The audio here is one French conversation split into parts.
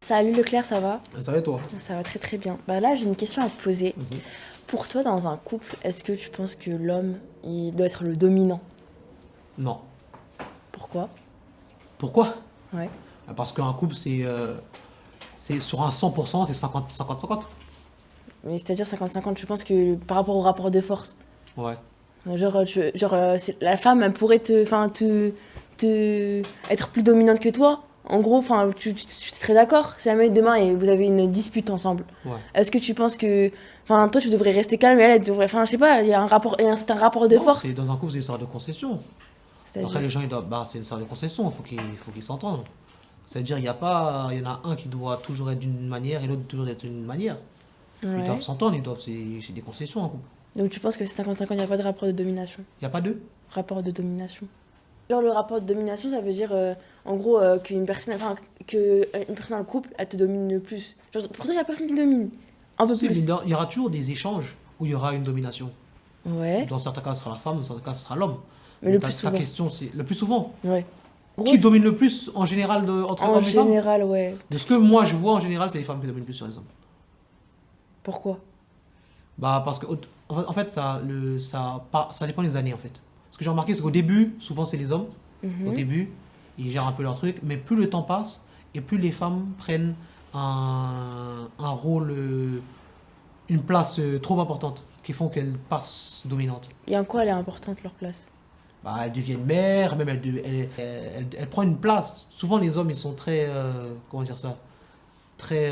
Salut Leclerc, ça va? Ça va et toi? Ça va très très bien. Bah là, j'ai une question à te poser. Mhm. Pour toi, dans un couple, est-ce que tu penses que l'homme, il doit être le dominant? Non. Pourquoi? Pourquoi? Ouais. Parce qu'un couple, c'est sur un 100%, c'est 50-50-50. Mais c'est-à-dire 50-50, je pense que par rapport au rapport de force, Ouais. la femme, elle pourrait être plus dominante que toi. En gros, enfin, tu serais d'accord si jamais demain et vous avez une dispute ensemble. Ouais. Est-ce que tu penses que, enfin, toi tu devrais rester calme et elle, elle devrait, enfin, je sais pas, il y a un certain rapport de Non, force. c'est dans un couple, c'est une histoire de concession. Après, C'est-à-dire, les gens, ils doivent, c'est une histoire de concession, il faut qu'ils s'entendent. C'est-à-dire, il y a pas, il y en a un qui doit toujours être d'une manière et l'autre toujours être d'une manière. Ils doivent ouais. s'entendre, c'est des concessions, un couple. Donc tu penses que c'est 50-50, il n'y a pas de rapport de domination. Il n'y a pas deux? Rapport de domination. Genre le rapport de domination, ça veut dire en gros une personne dans le couple, elle te domine le plus. Genre, pour toi, il n'y a personne qui domine. Un peu Si, mais plus. il y aura toujours des échanges où il y aura une domination. Ouais, Dans certains cas, ce sera la femme, dans certains cas, ce sera l'homme. mais Mais le ta, plus ta souvent. question, c'est le plus souvent. Ouais. En gros, Qui domine le plus en général entre en hommes et femmes? général, ouais. De ce que moi je vois en général, c'est les femmes qui dominent plus sur les hommes. Pourquoi? Bah parce que en fait ça dépend des années en fait. Ce que j'ai remarqué c'est qu'au début, souvent c'est les hommes. Au Mhm. début, ils gèrent un peu leur truc, mais plus le temps passe et plus les femmes prennent un rôle, une place trop importante, qui font qu'elles passent dominantes. Et en quoi elle est importante, leur place? Bah, elles deviennent mères, même elles prennent une place. Souvent les hommes ils sont très, comment dire ça, très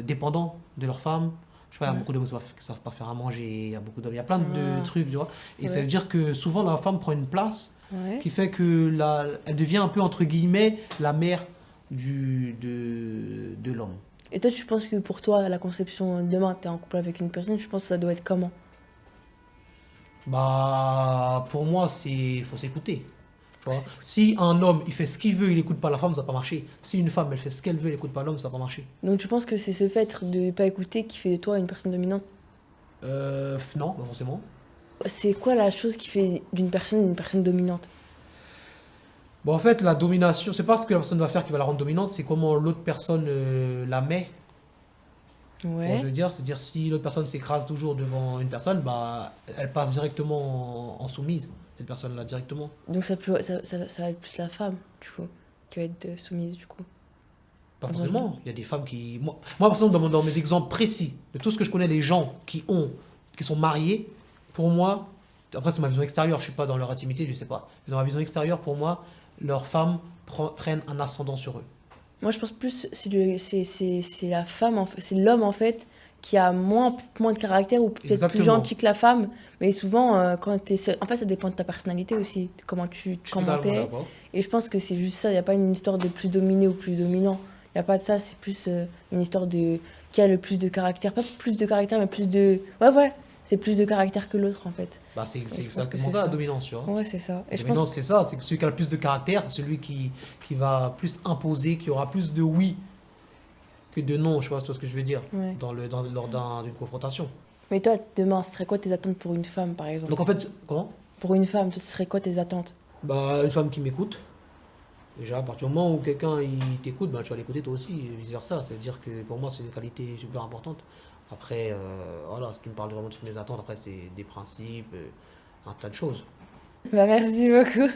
dépendants de leurs femmes. Je sais pas, il y a Ouais. beaucoup d'hommes qui savent pas faire à manger, il y a beaucoup d'hommes, il y a plein de Ah, trucs, tu vois. Et ça veut ouais. dire que souvent la femme prend une place Ouais. qui fait que elle devient un peu, entre guillemets, la mère de l'homme. Et toi, tu penses que pour toi, la conception, demain, t'es en couple avec une personne, tu penses que ça doit être comment? Bah, pour moi, faut s'écouter. Tu vois. C'est- Si un homme, il fait ce qu'il veut, il écoute pas la femme, ça va pas marcher. Si une femme, elle fait ce qu'elle veut, elle écoute pas l'homme, ça va pas marcher. Donc tu penses que c'est ce fait de pas écouter qui fait de toi une personne dominante? Non, pas forcément. C'est quoi la chose qui fait d'une personne une personne dominante? Bon, en fait, la domination, c'est pas ce que la personne va faire qui va la rendre dominante, c'est comment l'autre personne la met. Tu vois ce que je Ouais. veux dire? C'est-à-dire, si l'autre personne s'écrase toujours devant une personne, bah, elle passe directement en soumise, cette personne-là, directement. Donc ça va être plus la femme, du coup, qui va être soumise, du coup. Pas Dans le- forcément. Il y a des femmes qui. Moi par exemple, dans mes exemples précis, de tout ce que je connais des gens qui sont mariés, pour moi, après c'est ma vision extérieure, je suis pas dans leur intimité, je sais pas. Mais dans ma vision extérieure, pour moi, leurs femmes prennent un ascendant sur eux. Moi, je pense plus c'est la femme, c'est l'homme en fait, qui a peut-être moins de caractère ou peut-être plus Exactement. gentil que la femme. Mais souvent, en fait, ça dépend de ta personnalité aussi, Je suis comment totalement t'es. d'accord. Et je pense que c'est juste ça. Il n'y a pas une histoire de plus dominé ou plus dominant. Il n'y a pas de ça. C'est plus une histoire de qui a le plus de caractère. Pas plus de caractère, mais plus de. Ouais, ouais. C'est plus de caractère que l'autre en fait. Bah, c'est Et je pense que exactement c'est ça la ça. dominance, tu vois. Ouais, c'est ça. La Et je pense. dominance, c'est ça, c'est que celui qui a le plus de caractère, c'est celui qui va plus imposer, qui aura plus de oui que de non, je vois ce que je veux dire, Ouais. lors d'une confrontation. Mais toi, demain, ce serait quoi tes attentes pour une femme, par exemple? Donc en fait, comment? Pour une femme, ce serait quoi tes attentes? Bah, une femme qui m'écoute. Déjà, à partir du moment où quelqu'un il t'écoute, bah, tu vas l'écouter toi aussi, et vice-versa. Ça veut dire que pour moi, c'est une qualité super importante. Après, voilà, si tu me parles vraiment de mes attentes, après, c'est des principes, un tas de choses. Bah, merci beaucoup.